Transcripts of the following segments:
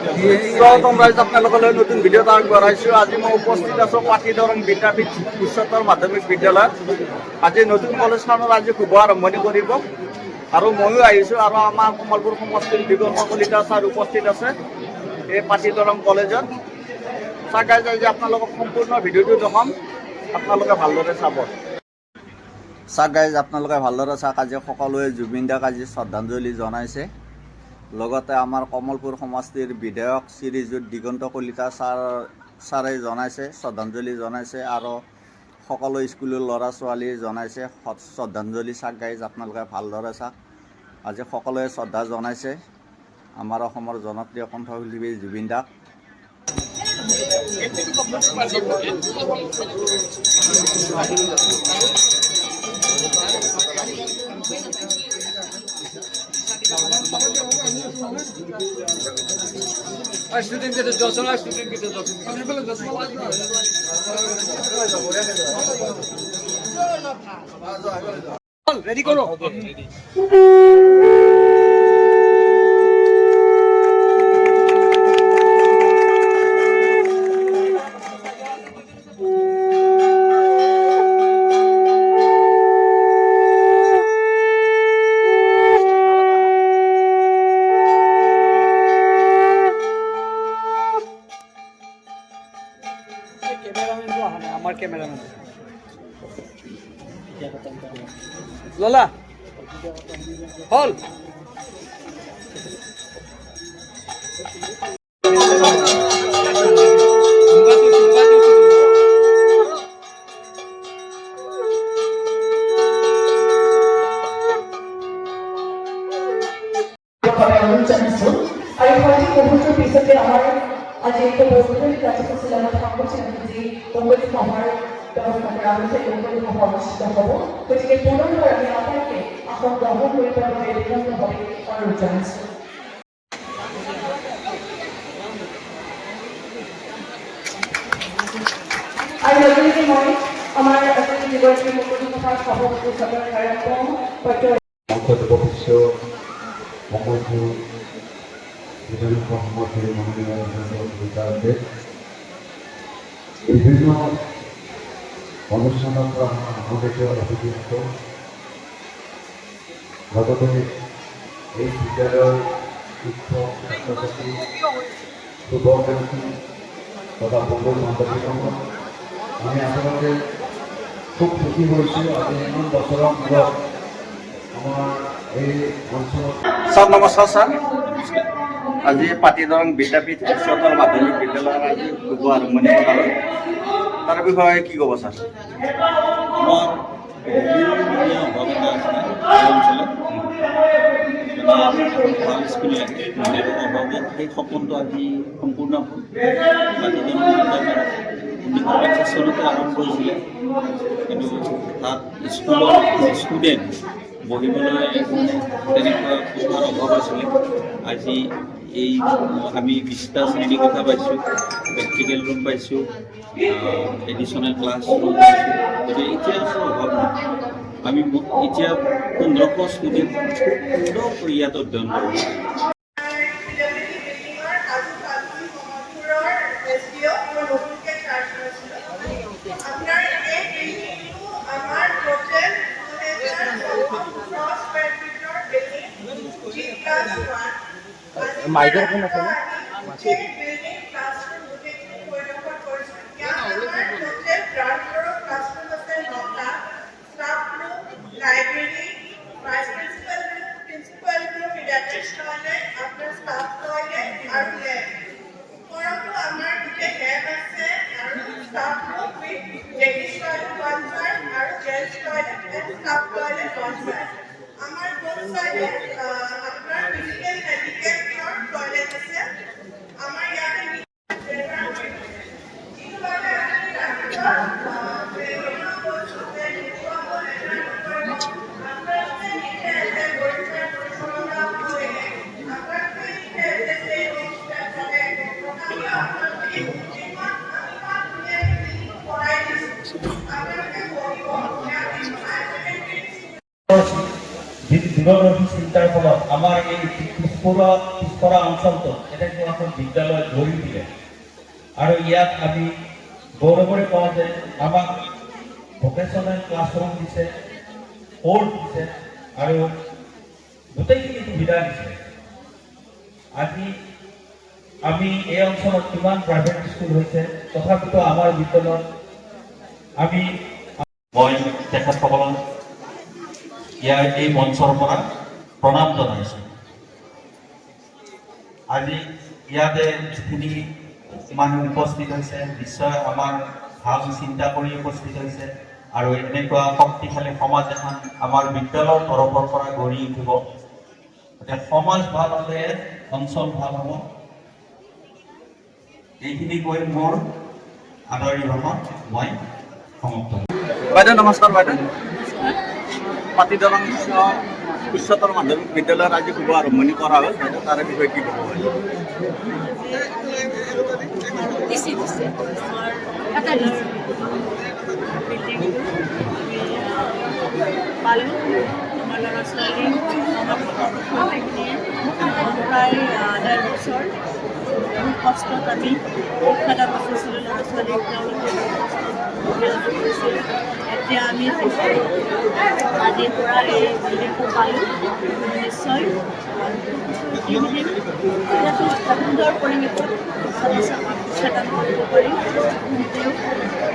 তোমৰা আপনাদেৰ নতুন ভিডিওটা আগবঢ়াইছো। আজি মই উপস্থিত আছো পাটিদৰং বিদ্যাপীঠ উচ্চতৰ মাধ্যমিক বিদ্যালয়ত। আজি নতুন কলেজখনৰ আজি শুভ আৰম্ভণি কৰিব আৰু ময়ো আহিছোঁ আৰু আমাৰ কমলপুৰ সমষ্টিৰ দিগন্ত কলিতা ছাৰ উপস্থিত আছে এই পাটিদৰং কলেজত। চাগাই যায় যে আপোনালোকক সম্পূৰ্ণ ভিডিঅ'টো দেখাম, আপোনালোকে ভালদৰে চাব। চাগাই আপোনালোকে ভালদৰে চাওক। আজি সকলোৱে জুবিন দাক আজি শ্ৰদ্ধাঞ্জলি জনাইছে। লগতে আমাৰ কমলপুৰ সমষ্টিৰ বিধায়ক শ্ৰীযুত দিগন্ত কলিতা ছাৰে জনাইছে, শ্ৰদ্ধাঞ্জলি জনাইছে আৰু সকলো স্কুলৰ ল'ৰা ছোৱালীয়ে জনাইছে শ্ৰদ্ধাঞ্জলি। চাওক গাইজ আপোনালোকে ভালদৰে চাওক। আজি সকলোৱে শ্ৰদ্ধা জনাইছে আমাৰ অসমৰ জনপ্ৰিয় কণ্ঠশিল্পী জুবিন দাক। Student kita dosen lah, student kita dosen. Ready koro. আমার ক্যামেরাম্যান লোলা হল आज एक बोलते काছে ছিল আমার সংগঠন যে তোমাদের আমার ব্যবস্থা করা হয়েছে তোমাদের পরামর্শ দেব গতিকে পুনর্বার আমি আপনাকে আপনার গ্রহণ করতে হবে বিভিন্ন হবে অনুরোধ জানাচ্ছি। আর যদি মই আমার আসলে জীবনের মুখ্য সভাপতি সরকার কার্যক্রম অন্তর্ভুক্ত মঙ্গলপুর বিভিন্ন অনুষ্ঠানত আমাদেরকে অভিযুক্ত লগতে এই বিদ্যালয়ের শিক্ষক ছাত্রছাত্রী শুভাকাঙ্ক্ষী তথা বন্ধু বান্ধবীসকল আমি আসলে খুব খুশি হয়েছি। আজি ইমান বছৰৰ মূৰত আমাৰ এই অঞ্চলত। স্যাৰ নমস্কাৰ। স্যাৰ আজি পাটিদৰং বিদ্যাপীঠ উচ্চতৰ মাধ্যমিক বিদ্যালয়ৰ আজি শুভ আৰম্ভণি কৰা হ'ল, তাৰ বিষয়ে কি ক'ব স্যাৰ? আমাৰ অভাব এটা আছে এই অঞ্চলত ভাল স্কুল লাগে অভাৱে সেই সপোনটো আজি সম্পূৰ্ণ হ'ল। পাটিদৰং বিদ্যালয় 1925 চনতে আৰম্ভ হৈছিলে, কিন্তু তাত স্কুলৰ ষ্টুডেণ্ট বহিবলৈ তেনেকুৱা কিছুমান অভাৱ আছিলে। আজি এই আমি 20টা শ্ৰেণী কথা পাইছোঁ, প্ৰেক্টিকেল ৰুম পাইছোঁ, এডিশ্যনেল ক্লাছ ৰুম পাইছোঁ। গতিকে এতিয়া আছে অভাৱ নাই। আমি এতিয়া 1500 ষ্টুডেণ্ট পুৰকৈ ইয়াত অধ্যয়ন কৰোঁ। মাইকেৰ কোন আছে দীৰ্ঘ চিন্তাৰ ফলত আমাৰ এই পিছপৰা পিছপৰা অঞ্চলটোত এনেকুৱা এখন বিদ্যালয় গঢ়ি দিলে আৰু ইয়াত আমি গৌৰৱৰে কওঁ যে আমাক ভকেশ্যনেল ক্লাছৰুম দিছে, স্পৰ্ট দিছে আৰু গোটেইখিনি সুবিধা দিছে। আজি আমি এই অঞ্চলত কিমান প্ৰাইভেট স্কুল হৈছে, তথাপিতো আমাৰ বিদ্যালয়ত আমি মই তেখেতসকলক ইয়াৰ এই মঞ্চৰ পৰা প্ৰণাম জনাইছোঁ। আজি ইয়াতে যিখিনি মানুহ উপস্থিত হৈছে নিশ্চয় আমাৰ ভাল চিন্তা কৰি উপস্থিত হৈছে আৰু এনেকুৱা শক্তিশালী সমাজ এখন আমাৰ বিদ্যালয়ৰ তৰফৰ পৰা গঢ়ি উঠিব। গতিকে সমাজ ভাল হ'লে অঞ্চল ভাল হ'ব। এইখিনি কৈ মোৰ আদৰণি ভাষণ মই সমাপ্ত কৰিম। বাইদেউ নমস্কাৰ। বাইদেউ পাতি দৰং উচ্চতৰ মাধ্যমিক বিদ্যালয়ত আজি শুভ আৰম্ভণি কৰা হ'ল, বাইদেউ তাৰে বিষয়ে কি ক'ব? দিছে আমাৰ বিল্ডিংটো পালোঁ। আমাৰ ল'ৰা ছোৱালী প্ৰায় ১.৫ বছৰ বহুত কষ্টত আমি শিক্ষাদান কৰিছিলোঁ ল'ৰা ছোৱালীক, তেওঁলোকে কৰিছিল। এতিয়া আমি আজিৰ পৰা এই বিল্ডিংটো পালোঁ। নিশ্চয় সুন্দৰ পৰিৱেশত শিক্ষাদান কৰিব পাৰি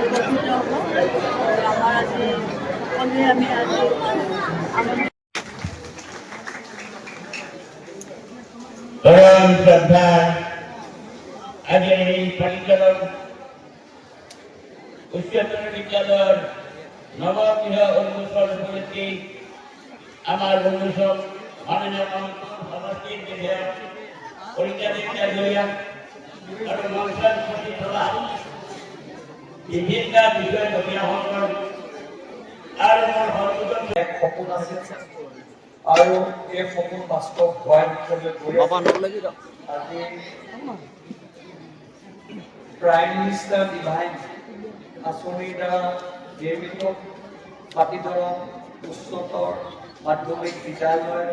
উপকৃত হ'ব। আৰু আমাৰ আজি সকলোৱে আমি আজি পৰম শ্ৰদ্ধা আজি এই পাতিদৰং উচ্চতৰ বিদ্যালয়ৰ নৱগৃহ উন্মোচন উপলক্ষে আমাৰ উন্মোচক মাননীয় সমষ্টিৰ বিধায়ক পৰীক্ষা জৰিয়া আৰু মঞ্চত উপস্থিত থকা বিভিন্ন বিষয়ববীয়াসকল আৰু মোৰ সন্মুখত এক সপোন আছিল আৰু এই সপোন বাস্তৱ হোৱাৰ দিশলৈ গৈ আজি প্ৰাইম মিনিষ্টাৰ ডিভাইন আঁচনিৰ দ্বাৰা নিৰ্মিত পাতিদৰং উচ্চতৰ মাধ্যমিক বিদ্যালয়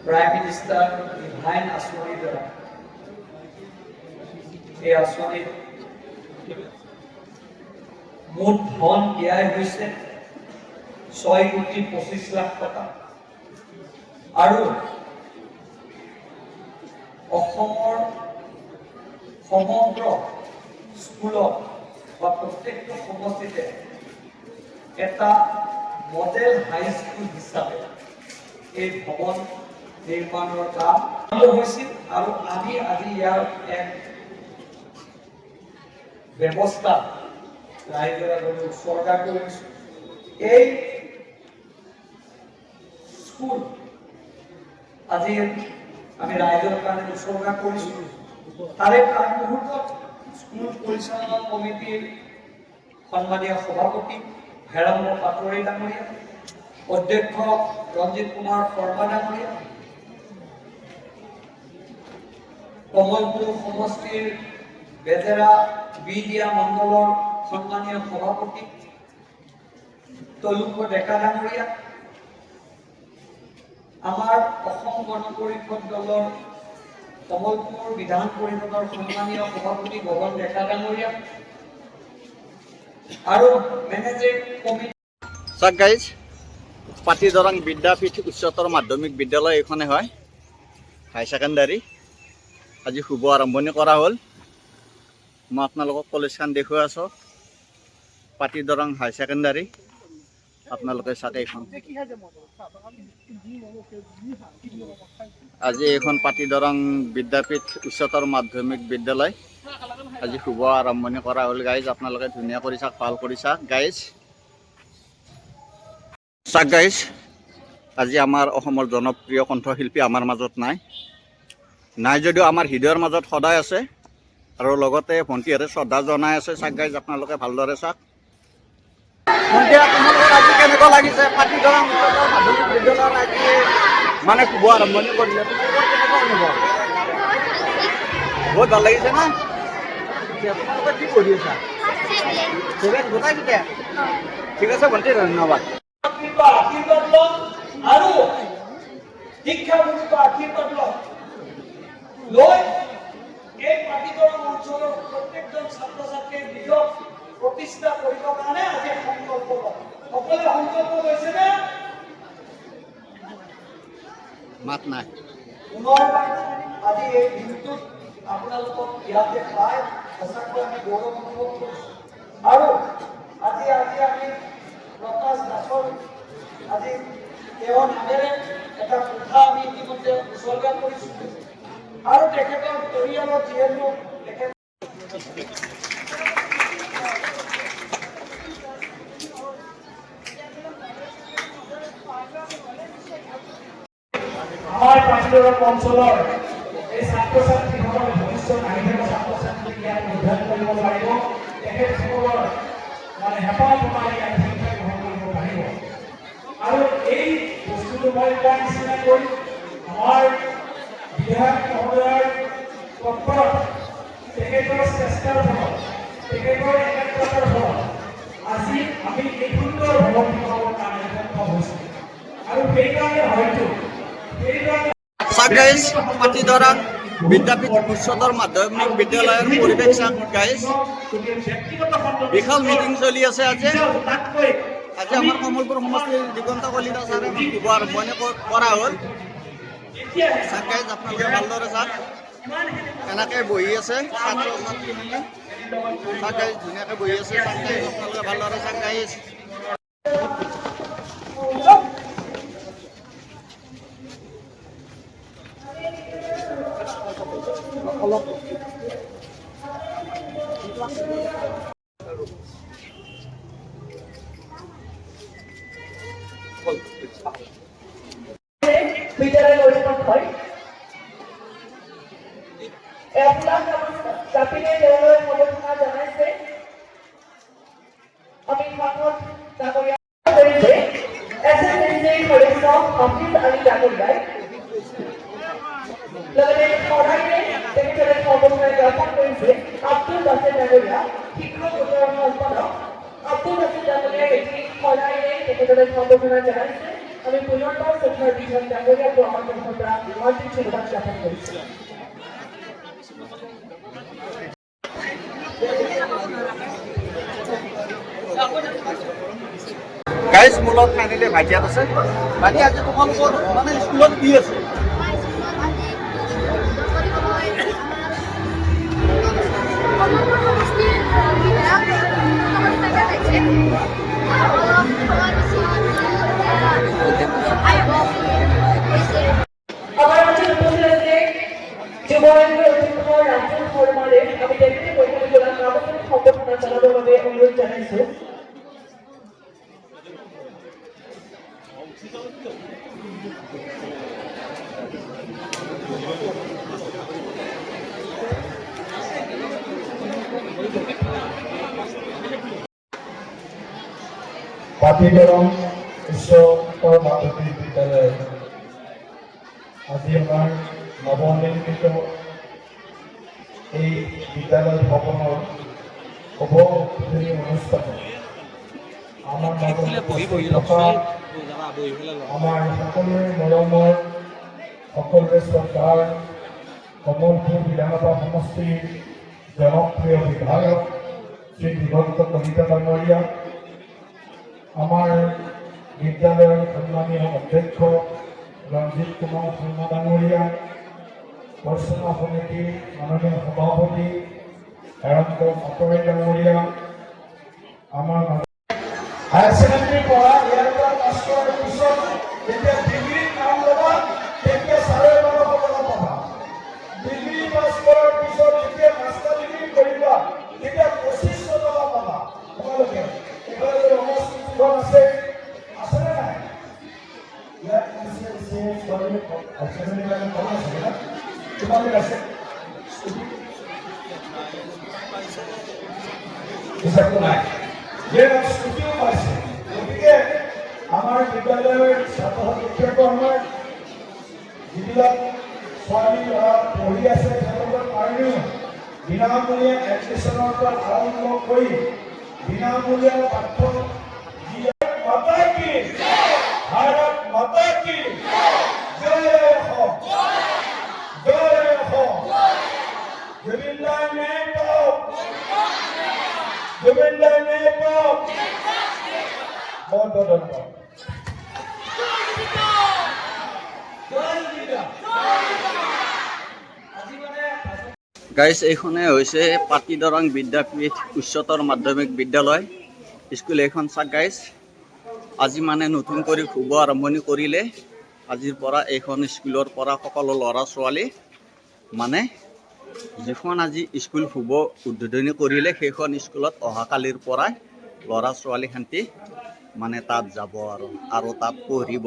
প্ৰাইম মিনিষ্টাৰ ডিভাইন আঁচনিৰ দ্বাৰা এই আঁচনিত মুঠ ধন দিয়াই হৈছে 6,25,00,000 টকা আৰু অসমৰ সমগ্ৰ স্কুলত বা প্ৰত্যেকটো সমষ্টিতে এটা মডেল হাইস্কুল হিচাপে এই ভৱন নিৰ্মাণৰ কাম আৰম্ভ হৈছিল আৰু আমি আজি ইয়াৰ এক ব্যৱস্থা ৰাইজৰ আগত উৎসৰ্গা কৰিছোঁ। এই স্কুল আজি আমি ৰাইজৰ কাৰণে উৎসৰ্গা কৰিছোঁ। তাৰে প্ৰাক মুহূৰ্তত স্কুল পৰিচালনা কমিটিৰ সন্মানীয় সভাপতি হেৰাম্ব পাটোৱাৰী ডাঙৰীয়া, অধ্যক্ষ ৰঞ্জিত কুমাৰ শৰ্মা ডাঙৰীয়া, কমলপুৰ সমষ্টিৰ বেজেৰা বিডিয়া মণ্ডলৰ সন্মানীয় সভাপতি তলুক ডেকা ডাঙৰীয়া, আমাৰ অসম গণ পৰিষদ দলৰ কমলপুৰ বিধান পৰিষদৰ সন্মানীয় সভাপতি গগন ডেকা ডাঙৰীয়া আৰু মেনেজিং কমিটি। চাক গাইজ, পাতি দৰং বিদ্যাপীঠ উচ্চতৰ মাধ্যমিক বিদ্যালয় এইখনে হয়, হাই ছেকেণ্ডাৰী। আজি শুভ আৰম্ভণি কৰা হ'ল। মই আপোনালোকক কলেজখন দেখুৱাই আছোঁ, পাতি দৰং হাই ছেকেণ্ডাৰী। আপোনালোকে চাওক এইখন। আজি এইখন পাতি দৰং বিদ্যাপীঠ উচ্চতৰ মাধ্যমিক বিদ্যালয় আজি শুভ আৰম্ভণি কৰা হ'ল গাইজ। আপোনালোকে ধুনীয়া কৰি চাওক, ভাল কৰি চাওক গাইজ। চাওক গাইজ, আজি আমাৰ অসমৰ জনপ্ৰিয় কণ্ঠশিল্পী আমাৰ মাজত নাই যদিও আমাৰ হৃদয়ৰ মাজত সদায় আছে আৰু লগতে ভণ্টিহঁতে শ্ৰদ্ধা জনাই আছে। চাওক গাইজ, আপোনালোকে ভালদৰে চাওক। ভণ্টিয়া, তোমালোকৰ আজি কেনেকুৱা লাগিছে? পাতি দৰং উচ্চতৰ মাধ্যমিক বিদ্যালয়ত আজি মানে শুভ আৰম্ভণি কৰিলে, তোমালোকৰ কেনেকুৱা অনুভৱ? বহুত ভাল লাগিছে না? তোমালোকে কি পঢ়ি আছা? গোটাই কেতিয়া? ঠিক আছে ভণ্টি, ধন্যবাদ। কৃপা আশীৰ্বাদ লওক আৰু শিক্ষামূলক আশীৰ্বাদ লওক লৈ এই পাতিদৰং অঞ্চলৰ প্ৰত্যেকজন ছাত্ৰ ছাত্ৰীয়ে নিজক প্ৰতিষ্ঠা কৰিবৰ কাৰণে আজি সংকল্প লওক। সকলোৱে সংকল্প লৈছেনে? মাত নাই। পুনৰবাৰ আজি এই দিনটোত আপোনালোকক ইয়াতে পাই সঁচাকৈ আমি গৌৰৱ অনুভৱ কৰিছোঁ। আৰু আজি আমি প্ৰকাশ দাসৰ আজি তেওঁৰ নামেৰে এটা কোঠা আমি ইতিমধ্যে উৎসৰ্গা কৰিছোঁ আৰু তেখেতৰ পৰিয়ালৰ যিহেতু তেখেত আমাৰ পাতিদৰং অঞ্চলৰ এই ছাত্ৰ ছাত্ৰীসকলৰ ভৱিষ্যত আহি থকা ছাত্ৰ ছাত্ৰীক ইয়াত অধ্যয়ন কৰিব পাৰিব, তেখেতসকলৰ মানে হেঁপাহ পতাই ইয়াত শিক্ষা গ্ৰহণ কৰিব পাৰিব। আৰু এই বস্তুটো মই কোৱাৰ নিচিনাকৈ আমাৰ বিধায়ক মহোদয়ৰ তৎপৰত তেখেতৰ চেষ্টাৰ ফলত তেখেতৰ একাগ্ৰতাৰ ফলত আজি আমি এই সুন্দৰ ভৱন নিৰ্মাণৰ কাৰণে সক্ষম হৈছোঁ। আৰু সেইকাৰণে হয়তো চাওক গাইজ, পাতিদৰং বিদ্যাপীঠ উচ্চতৰ মাধ্যমিক বিদ্যালয়ৰ পৰিৱেশ চাওক গাইজ, বিশাল মিটিং চলি আছে আজি। আজি আমাৰ কমলপুৰ সমষ্টিৰ দিগন্ত কলিতা ছাৰে শুভ আৰম্ভণি কৰা হ'ল। চাওক গাইজ, আপোনালোকে ভালদৰে চাওক, এনেকৈ বহি আছে ছাত্ৰ ছাত্ৰীখিনি। চাওক গাইজ, ধুনীয়াকৈ বহি আছে। চাওক গাইজ, আপোনালোকে ভালদৰে চাওক গাইজ। বিদ্যালয় গঠন হয়। আপোনাক জাপিনে তেওঁলোকে সম্বৰ্ধনা জনাইছে। আমি ভাগত ডাঙৰীয়া কৰিছে SSLC সদস্য হাফিজ আলী ডাঙৰীয়াই লগতে সদায়ে তেখেতে সম্বৰ্ধনা জ্ঞাপন কৰিছে আব্দুল বাছেট ডাঙৰীয়া, শিক্ষক উন্নয়ন সম্পাদক আব্দুল বাছেট ডাঙৰীয়াই এটি সদায়ে তেখেতে সম্বৰ্ধনা জনাইছে। আমি পুনৰবাৰ শ্ৰদ্ধাৰ বিধায়ক ডাঙৰীয়াক আমাৰ তৰফৰ পৰা আন্তৰিক ধন্যবাদ জ্ঞাপন কৰিছোঁ। গাইজ, মোৰ লগত ফাইনেলি ভাইটিয়াত আছে। ভাইটি, আজি তোমালোকৰ মানে স্কুলত কি আছে? আমার কাছে উপস্থিত আছে যুবরাজ্যের অধ্যক্ষ রাজ্য শর্মারে। আমি দেখতে পরিকল্পনা আবেদন সম্বর্ধনা জানানোর বাবে অনুরোধ জানাইছো। পাতিদৰং উচ্চতৰ মাধ্যমিক বিদ্যালয় আজি আমাৰ নৱনিৰ্মিত এই বিদ্যালয় ভৱনৰ শুভ উদ্বোধনী অনুষ্ঠানত আমাৰ মাজত থকা আমাৰ সকলোৰে মৰমৰ, সকলোৰে শ্ৰদ্ধাৰ কমলপুৰ বিধানসভা সমষ্টিৰ জনপ্ৰিয় বিধায়ক শ্ৰী দিগন্ত কলিতা ডাঙৰীয়া, আমাৰ বিদ্যালয়ৰ সন্মানীয় অধ্যক্ষ ৰঞ্জিত কুমাৰ শৰ্মা ডাঙৰীয়া, পৰিচালনা সমিতিৰ মাননীয় সভাপতি হেৰন্ত মাতৰাই ডাঙৰীয়া, আমাৰ হায়াৰ ছেকেণ্ডেৰী পঢ়া ইয়াৰ পৰা পাছ কৰাৰ পিছত যেতিয়া ডিগ্ৰীত নাম ল'বা তেতিয়া 12,500 টকা পাবা। ডিগ্ৰী পাছ কৰাৰ পিছত যেতিয়া মাষ্টাৰ ডিগ্ৰী কৰিবা তেতিয়া 2500 টকা পাবা। তোমালোকে এইফালে ৰমেশ স্কুলখন আছে, আছেনে নাই? ইয়াত তোমালোক আছে নাই? স্কুটিও পাইছে। গতিকে আমাৰ বিদ্যালয়ৰ ছাত্ৰ ছাত্ৰীসকল আমাৰ যিবিলাক ছোৱালী ল'ৰা পঢ়ি আছে তেওঁলোকৰ কাৰণেও বিনামূলীয়া এডমিশ্যনৰ পৰা আৰম্ভ কৰি বিনামূলীয়া পাঠ্য ধন্যবাদ। গাইজ এইখনে হৈছে পাটিদৰং বিদ্যাপীঠ উচ্চতৰ মাধ্যমিক বিদ্যালয় স্কুল। এইখন চাওক গাইজ, আজি মানে নতুন কৰি শুভ আৰম্ভণি কৰিলে। আজিৰ পৰা এইখন স্কুলৰ পৰা সকলো ল'ৰা ছোৱালী মানে যিখন আজি স্কুল শুভ উদ্বোধনী কৰিলে সেইখন স্কুলত অহাকালিৰ পৰাই ল'ৰা ছোৱালীহঁতি মানে তাত যাব আৰু তাত পঢ়িব।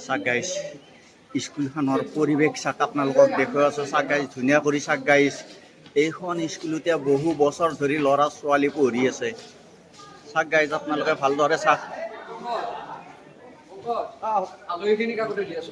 চাওক গাইজ, স্কুলখনৰ পৰিৱেশ চাওক, আপোনালোকক দেখুৱাই আছোঁ। চাওক গাইজ, ধুনীয়া কৰি চাওক গাইজ। এইখন স্কুলতে বহু বছৰ ধৰি ল'ৰা ছোৱালী পঢ়ি আছে। চাওক গাইজ, আপোনালোকে ভালদৰে চাওক। আলহীখিনিক আগতে দি আছো।